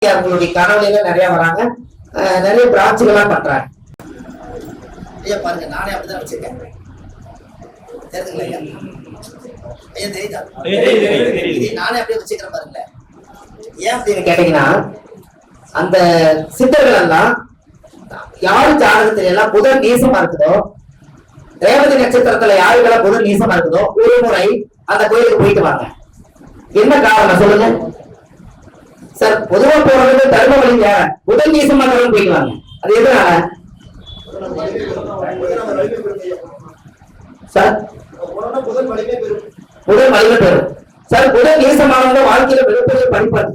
அவங்களுடைய கனவுல நிறைய வராங்க, நிறைய பிரான்ச்சுகள்லாம் பண்றாங்க. ஐயா பாருங்க, நானே அப்படிதான் வச்சிருக்கேன். தெரியுதுங்களா ஐயா? தெரியுதா? நானே அப்படியே வச்சுக்கிறேன் பாருங்களேன். ஏன் அப்படின்னு கேட்டீங்கன்னா, அந்த சித்தர்கள் எல்லாம் யாரு ஜாதகத்துல எல்லாம் புதன் நீசமா இருக்குதோ, ரேவதி நட்சத்திரத்துல யாருக்கெல்லாம் புதன் நீசமா இருக்குதோ ஒரு முறை அந்த கோயிலுக்கு போயிட்டு வாங்க. என்ன காரணம் சொல்லுங்க சார்? பொதுவா போறது தர்ம வழி வேற, புதன் நீசமா போயிட்டு வாங்க. அது எதனால சார்? புதன் வலிமை பெறும் சார். புதன் நீசமானவங்க வாழ்க்கையில மிகப்பெரிய படிப்பாரு.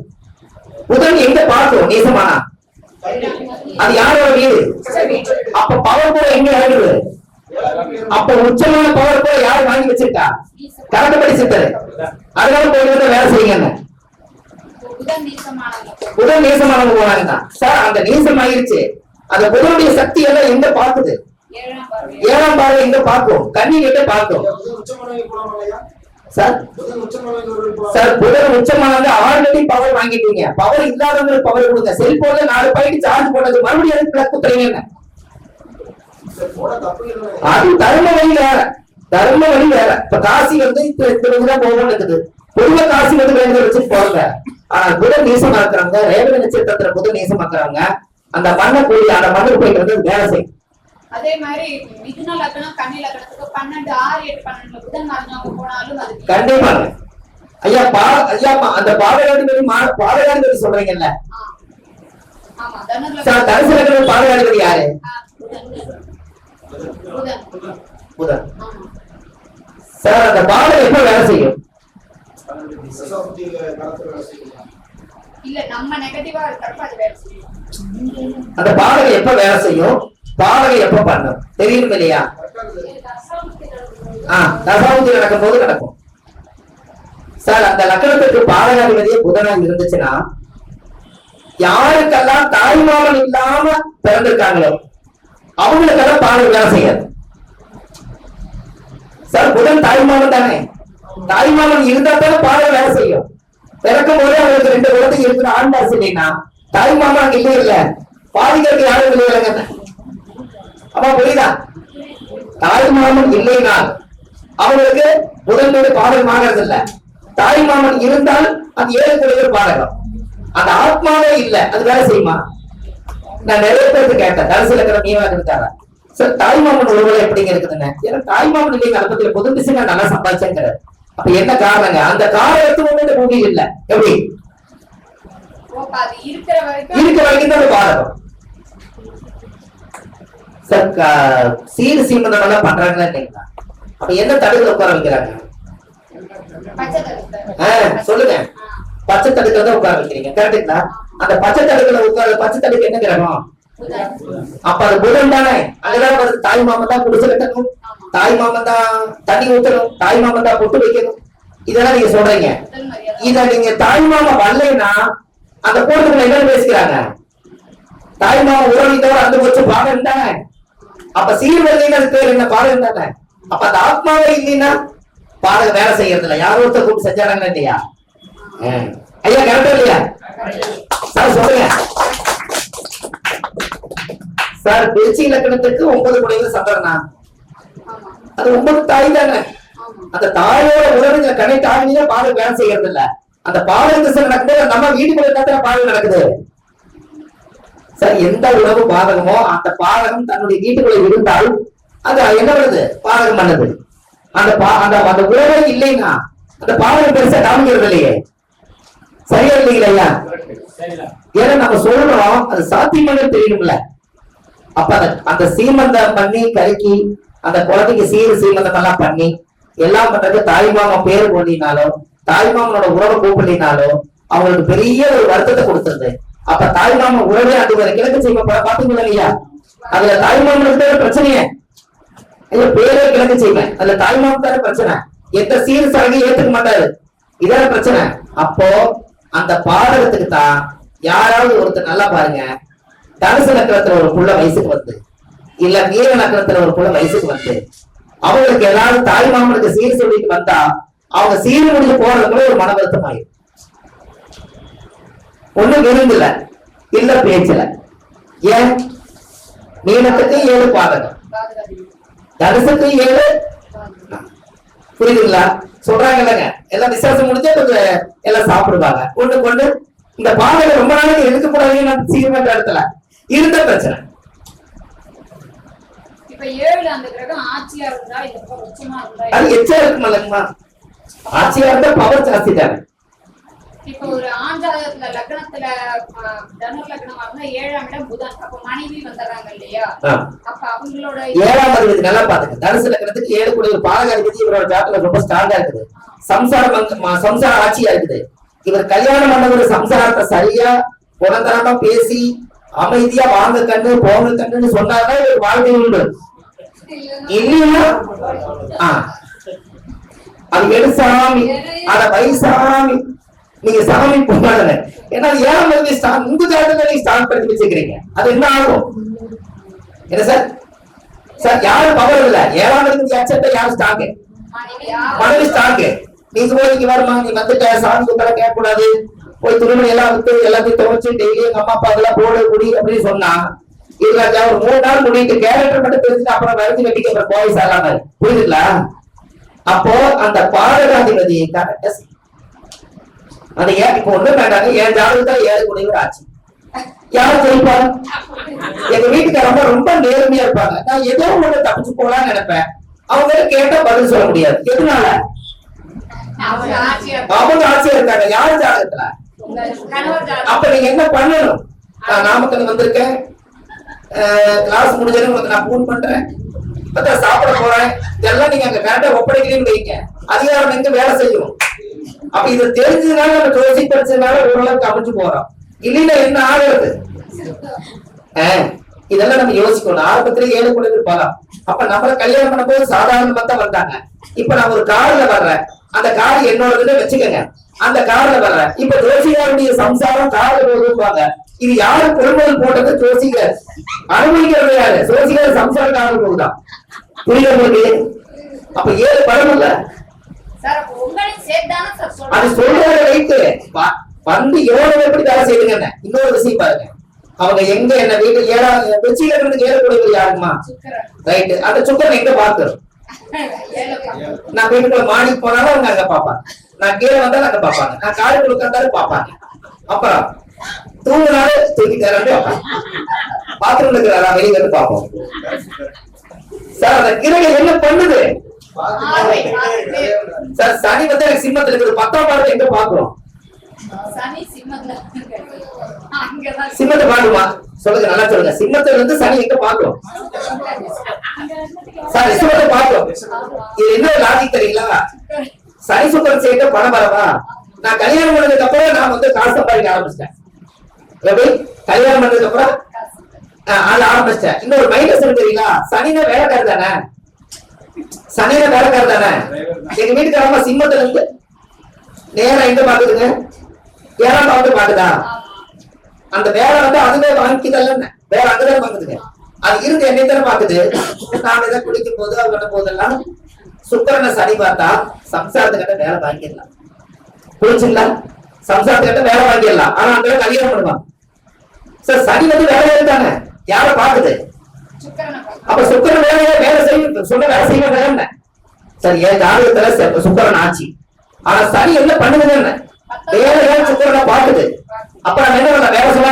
புதன் எங்க பார்க்கும் நீசமானா? அது யாரோட வீடு? அப்ப பவர் கூட எங்க இறங்குது? அப்ப உச்சமான பவர் கூட யாரு வாங்கி வச்சிருக்கா? கரண்டபடி சித்தர். அதனால போய் வேலை செய்யுங்க. புதன் நீசமானவங்க போனாங்க சார். அந்த நீசம் ஆயிருச்சு. அந்த புதனுடைய சக்தி எல்லாம் எங்க பாக்குது? ஏழாம் பார்வை எங்க பார்க்கும்? கண்ணி கிட்ட பார்க்கும் சார். சார் புதன் உச்சமானது ஆல்ரெடி பவர் வாங்கிட்டீங்க. பவர் இல்லாதவங்களுக்கு பவர் கொடுங்க. செல்போன்ல 4 பாயிண்ட் சார்ஜ் போட்டது மறுபடியும் அதுக்கு பிளக் குத்துறீங்க. அது தர்ம வழி வேற, தர்ம வழி வேற. இப்ப காசி வந்து போகணும் இருக்குது. பொதுவா காசி வந்து வேண்டுதல் வச்சுட்டு போறாங்க. ஆனா புதன் நீசமா இருக்கிறவங்க, ரேவதி நட்சத்திரத்துல புதன் நீசமாக்குறவங்க, அந்த மண்ணை போய் அந்த மண்ணுக்கு போயிட்டு வந்து வேலை செய்யும். அதே மாதிரி மிதுன லக்னம், கன்னி லக்னத்துக்கு 12, 6, 8, 12 புதன் நாங்க போனாலும் அது கண்டிப்பாங்க. ஐயா அந்த பாதகாதிபதி சொல்றீங்கல்ல? ஆமா. தனுஷ் சார் தனுசு லக்னம் பாதகாதிபதி யாரு? புதன். சார் அந்த பாதகம் எப்ப வேலை செய்யும்? இல்ல நம்ம நெகட்டிவா இருக்கப்ப அது வேலை செய்யும். அந்த பாதகம் எப்ப வேலை செய்யும்? பாதகம் எப்ப பண்ணும் தெரியும் இல்லையா? தசாபுத்தி நடக்கும் போது நடக்கும் சார். அந்த லக்னத்துக்கு பாதகாதிபதியே புதனாக இருந்துச்சுன்னா, யாருக்கெல்லாம் தாய்மாமன் இல்லாம பிறந்திருக்காங்களோ அவங்களுக்கெல்லாம் பாதகம் வேலை செய்யாது சார். புதன் தாய்மாமன் தானே. தாய்மாமன் இருந்தா தானே பாதகம் வேலை செய்யும். பிறக்கும் போதே அவங்களுக்கு 2 குழந்தைங்க இருக்கிற ஆண் வாசி இல்லைன்னா தாய்மாமன் அங்க இல்லையே இல்ல, பாதிக்கிறதுக்கு யாரும் இல்லைங்க. அப்ப புரியுதா? தாய்மாமன் இல்லைன்னா அவங்களுக்கு புதன் மீது பாதகம் ஆகிறது இல்ல. தாய்மாமன் இருந்தால் அது 7 குழந்தைகள் பாதகம். அந்த ஆத்மாவே இல்ல, அது வேலை செய்யுமா? நான் நிறைய பேருக்கு கேட்டேன், தரிசு இருக்கிற மீவாக இருக்காரா சார் தாய்மாமன் ஒருவேளை எப்படிங்க இருக்குதுன்னு. ஏன்னா தாய்மாமன் இல்லைங்க அதை பத்தி புதன் திசை நான் நல்லா சம்பாதிச்சேங்கிறார். அப்ப என்ன காரணங்க? அந்த காரணத்துக்கு இந்த பூமி இல்ல. எப்படி இருக்கிற வரைக்கும் தான் பாதகம் சார். சீர் சீமந்தம் எல்லாம் பண்றாங்களா இல்லைங்களா? அப்ப என்ன தடுக்கல உட்கார வைக்கிறாங்க? சொல்லுங்க. பச்சை தடுக்கல தான் உட்கார வைக்கிறீங்க, கரெக்டுங்களா? அந்த பச்சை தடுக்கல உட்கார, பச்சை தடுக்கு என்ன கிரகம்? அப்ப அது புதன் தானே. அங்கதான் வருது. தாய் மாமன் தான் குடிச்சு கட்டணும், தாய் மாமன் தான் தண்ணி ஊத்தணும், தாய் மாமன் தான் பொட்டு வைக்கணும். இதெல்லாம் நீங்க சொல்றீங்க. இத நீங்க தாய் மாமன் வரலைன்னா அந்த கூட்டத்துல என்ன பேசிக்கிறாங்க? தாய் மாமன் உறவு தவிர அந்த வச்சு பாடம் தானே. அப்ப சீர்வரிசைன்னு அது பேர் என்ன? பாடம் தானே. அப்ப அந்த ஆத்மாவே இல்லைன்னா பாடகம் வேலை செய்யறது இல்ல. யாரோ ஒருத்தர் கூப்பிட்டு செஞ்சாராங்க இல்லையா? ஐயா கரெக்டா இல்லையா சார்? சொல்லுங்க சார். திருச்சி இலக்கணத்துக்கு 9 குடைகள் சந்திரனா, அது 9 தாய் தானே. அந்த தாயோட உறவுங்க கனெக்ட் ஆகினா பாடல் வேலை செய்யறது இல்ல. அந்த பாடல் திசை நடக்கும்போது நம்ம வீட்டுக்குள்ள இருந்தா பாடல் நடக்குது சார். எந்த உறவு பாதகமோ அந்த பாதகம் தன்னுடைய வீட்டுக்குள்ள இருந்தால் அது என்ன பண்ணுது? பாதகம் பண்ணுது. அந்த உறவே இல்லைன்னா அந்த பாதகம் பெருசா காமிக்கிறது இல்லையே. சரியா இல்லைங்களா? ஏன்னா நம்ம சொல்றோம், அது சாத்தியமாக தெரியணும்ல. அப்ப அந்த சீமந்தம் பண்ணி கருக்கி அந்த குழந்தைக்கு சீமந்தம் எல்லாம் பண்ணி எல்லாம் பண்றது தாய்மாமன் பேரு கொண்டினாலும் தாய்மாமனோட உறவை கூப்பிடலினாலோ அவங்களுக்கு பெரிய ஒரு வருத்தத்தை கொடுத்துருது. அப்ப தாய்மாமன் உறவே அது ஒரு கிழக்கு செய்வ பாத்தீங்களா இல்லையா? அதுல தாய்மாமனுக்கு பிரச்சனையே ஐயா, பேரே கிழக்கு செய்வேன். அதுல தாய்மாமன் தானே பிரச்சனை. எந்த சீர் சரகையும் ஏத்துக்க மாட்டாரு, இதான பிரச்சனை. அப்போ அந்த பாதகத்துக்கு தான் யாராவது ஒருத்தர் நல்லா பாருங்க, தனுசு நக்கரத்துல ஒரு புள்ள வயசுக்கு வந்து, இல்ல மீன நக்கரத்துல ஒரு புள்ள வயசுக்கு வந்து, அவங்களுக்கு ஏதாவது தாய் மாமனுக்கு சீர் சொல்லிட்டு வந்தா அவங்க சீர் முடிஞ்சு போறதுக்குள்ள ஒரு மன வருத்தம் ஆயிடும். ஒண்ணு விருந்துல இல்ல பேச்சுல. ஏன்? மீனத்துக்கு 7 பாதகம், தனுசுக்கு 7. புரியுதுங்களா? சொல்றாங்க இல்லைங்க, எல்லாம் விசேஷம் முடிஞ்சா கொஞ்சம் எல்லாம் சாப்பிடுவாங்க. ஒண்ணு கொண்டு இந்த பாதகம் ரொம்ப நாளைக்கு எடுக்கக்கூடாதுன்னு சீக்கிரமா இடத்துல இருந்த பிரச்சனை. இப்ப 7 அந்த கிரகம் ஆட்சியா இருந்தா இந்த பக்கம் உச்சமா இருந்தா அது எச்சா இருக்குமல்லங்கம்மா. ஆட்சியா இருந்தா பவர் ஜாஸ்தி தானே. இப்ப ஒரு ஆண் ஜாதகத்துல லக்னத்துல தனுர் லக்னமா இருந்தா 7ஆம் இடம் புதன், அப்ப மனைவி வந்துடுறாங்க இல்லையா? அப்ப அவங்களோட 7ஆம் அதிபதி நல்லா பாத்துங்க. தனுசு லக்னத்துக்கு 7 கூடிய ஒரு பாதக அதிபதி இவரோட ஜாதகம் ரொம்ப ஸ்ட்ராங்கா இருக்குது. சம்சார ஆட்சியா இருக்குது. இவர் கல்யாணம் பண்ண ஒரு சம்சாரத்தை சரியா குணந்தரமா பேசி அமைதியா வாங்க கண்ணு போங்க கண்ணுன்னு சொன்னாதான் இவர் வாழ்க்கை உண்டு. இல்லையா அது எடுசாமி அத வைசாமி நீங்க சாமி போகாத. ஏன்னா 7ஆம் அதிபதி உங்க ஜாதகத்தை நீங்க ஸ்டார்ட் பண்ணி வச்சுக்கிறீங்க. அது என்ன ஆகும்? என்ன சார்? சார் யாரு பவர் இல்ல? 7ஆம் அதிபதி அச்சத்தை யாரு ஸ்டாக்கு? மனைவி ஸ்டாக்கு. நீங்க போய் இங்க வருமா, நீ வந்துட்ட சாமி குத்தர கேட்க கூடாது, போய் துணிமணி எல்லாம் விட்டு எல்லாத்தையும் துவைச்சு டெய்லி எங்க அம்மா அப்பா அதெல்லாம் போட குடி அப்படின்னு சொன்னா இதுல ஒரு 3 நாள் முடிட்டு கேரக்டர் மட்டும் தெரிஞ்சுட்டு அப்புறம் வரைஞ்சு வெட்டிக்கு அப்புறம் போய் சாராம. புரியுதுங்களா? அப்போ அந்த பாதகாதிபதி அந்த இப்ப ஒண்ணு வேண்டாங்க. என் ஜாதகத்தை 7 கூடியவர் ஆச்சு. யாரும் ஜெயிப்பாரு? எங்க வீட்டுக்காரங்க ரொம்ப நேர்மையா இருப்பாங்க. நான் ஏதோ ஒண்ணு தப்பிச்சு போலான்னு நினைப்பேன். அவங்க கேட்டா பதில் சொல்ல முடியாது. எதனால? அவங்க ஆட்சியா இருக்காங்க. யாரு ஜாதகத்துல? அப்ப நீங்க என்ன பண்ணணும்? நான் நாமக்கல் வந்திருக்கேன், கிளாஸ் முடிஞ்சது உங்களுக்கு நான் போன் பண்றேன், சாப்பிட போறேன், இதெல்லாம் நீங்க அங்க கரெக்டா ஒப்படைக்கிறீங்கன்னு வைங்க. அதிகாரம் எங்க வேலை செய்யும். அப்ப இது தெரிஞ்சதுனால நம்ம ஜோசி படிச்சதுனால ஓரளவுக்கு அமைஞ்சு போறோம். இல்லைன்னா என்ன ஆகுறது? இதெல்லாம் நம்ம யோசிக்கணும். ஆரம்பத்திலே 7 கூடியவர் போலாம். அப்ப நம்மள கல்யாணம் பண்ண போது சாதாரணமா தான் வந்தாங்க. இப்ப நான் ஒரு கார்ல வர்றேன், அந்த கார் என்னோடதுன்னு வச்சுக்கோங்க. அந்த கார்ல வர்றேன், இப்ப ஜோசிகாருடைய சம்சாரம் கார்ல போடுவாங்க. இது யாரு கொள்முதல் போட்டது? ஜோசிகர். அனுபவிக்கிறது யாரு? ஜோசிகர் சம்சார கார்ல போகுதான். புரியுது உங்களுக்கு? அப்ப 7 படம் இல்ல அது சொல்றத வைத்து வந்து எவ்வளவு எப்படி வேலை செய்யுங்க. இன்னொரு விஷயம் பாருங்க, அவங்க எங்க என்ன வீட்டு 7 வெச்சில இருந்து 7 கூடியவர் யாருமா? ரைட்டு. அந்த சுக்கரன் எங்க பாக்குறோம்? நான் வீட்டுக்குள்ள மாடி போனாலும் அவங்க அங்க பாப்பாங்க, நான் கீழே வந்தாலும் அங்க பாப்பாங்க, நான் காலுக்குள்ள உட்கார்ந்தாலும் பாப்பாங்க. அப்புறம் தூங்கினாலும் தூக்கிட்டாரு பாத்ரூம்ல இருக்கிறாரா வெளியே வந்து பாப்போம். சார் அந்த கிரகம் என்ன பண்ணுது? சார் சனி வந்து எனக்கு சிம்மத்துல இருக்குது. 10ஆம் பாடத்தை எங்க பாக்குறோம்? சிம்மத்தை பாக்குமா? சொல்லுங்க, நல்லா சொல்லுங்க. சிம்மத்துல இருந்து சனி எங்க பாக்குறோம்? சார் சிம்மத்தை பாக்குறோம். இது என்ன லாஜிக் தெரியுங்களா? சனி சுக்கரன் சேர்க்க பணம் வரவா? நான் கல்யாணம் பண்ணதுக்கு அப்புறம் நான் வந்து காசு சம்பாதிக்க ஆரம்பிச்சிட்டேன். எப்படி? கல்யாணம் பண்ணதுக்கு அப்புறம் அது ஆரம்பிச்சிட்டேன். இன்னொரு மைனஸ் தெரியுங்களா? சனினா வேலைக்காரர் தானே. சனியில வேலைக்காரர் தானே. எங்க வீட்டுக்காரமா சிம்மத்துல இருந்து நேரம் எங்க பாக்குதுங்க? 7ஆம் பாவத்தை பாக்குதா? அந்த வேலை வந்து அதுவே வாங்கிக்கல, வேற அங்கதான் பாக்குதுங்க. அது இருந்து என்னை தானே பாக்குது. நான் எதை குடிக்கும் போது அவங்க போதெல்லாம் சுக்கரனை சனி பார்த்தா சம்சாரத்துக்கிட்ட வேலை வாங்கிடலாம். புரிஞ்சுங்களா? சம்சாரத்துக்கிட்ட வேலை வாங்கிடலாம். ஆனா அந்த கல்யாணம் பண்ணுவாங்க. சார் சனி வந்து வேலையா இருக்காங்க, யார பாக்குது? அப்ப சுக்கரன் வேலை செய்யும் சொன்ன வேலை செய்ய சார். என் ஜாதகத்துல சுக்கரன் ஆட்சி, ஆனா சனி என்ன பண்ணுதுன்னு வேலையா சுக்கரனை பாக்குது. அப்ப நம்ம என்ன வேலை சொன்னா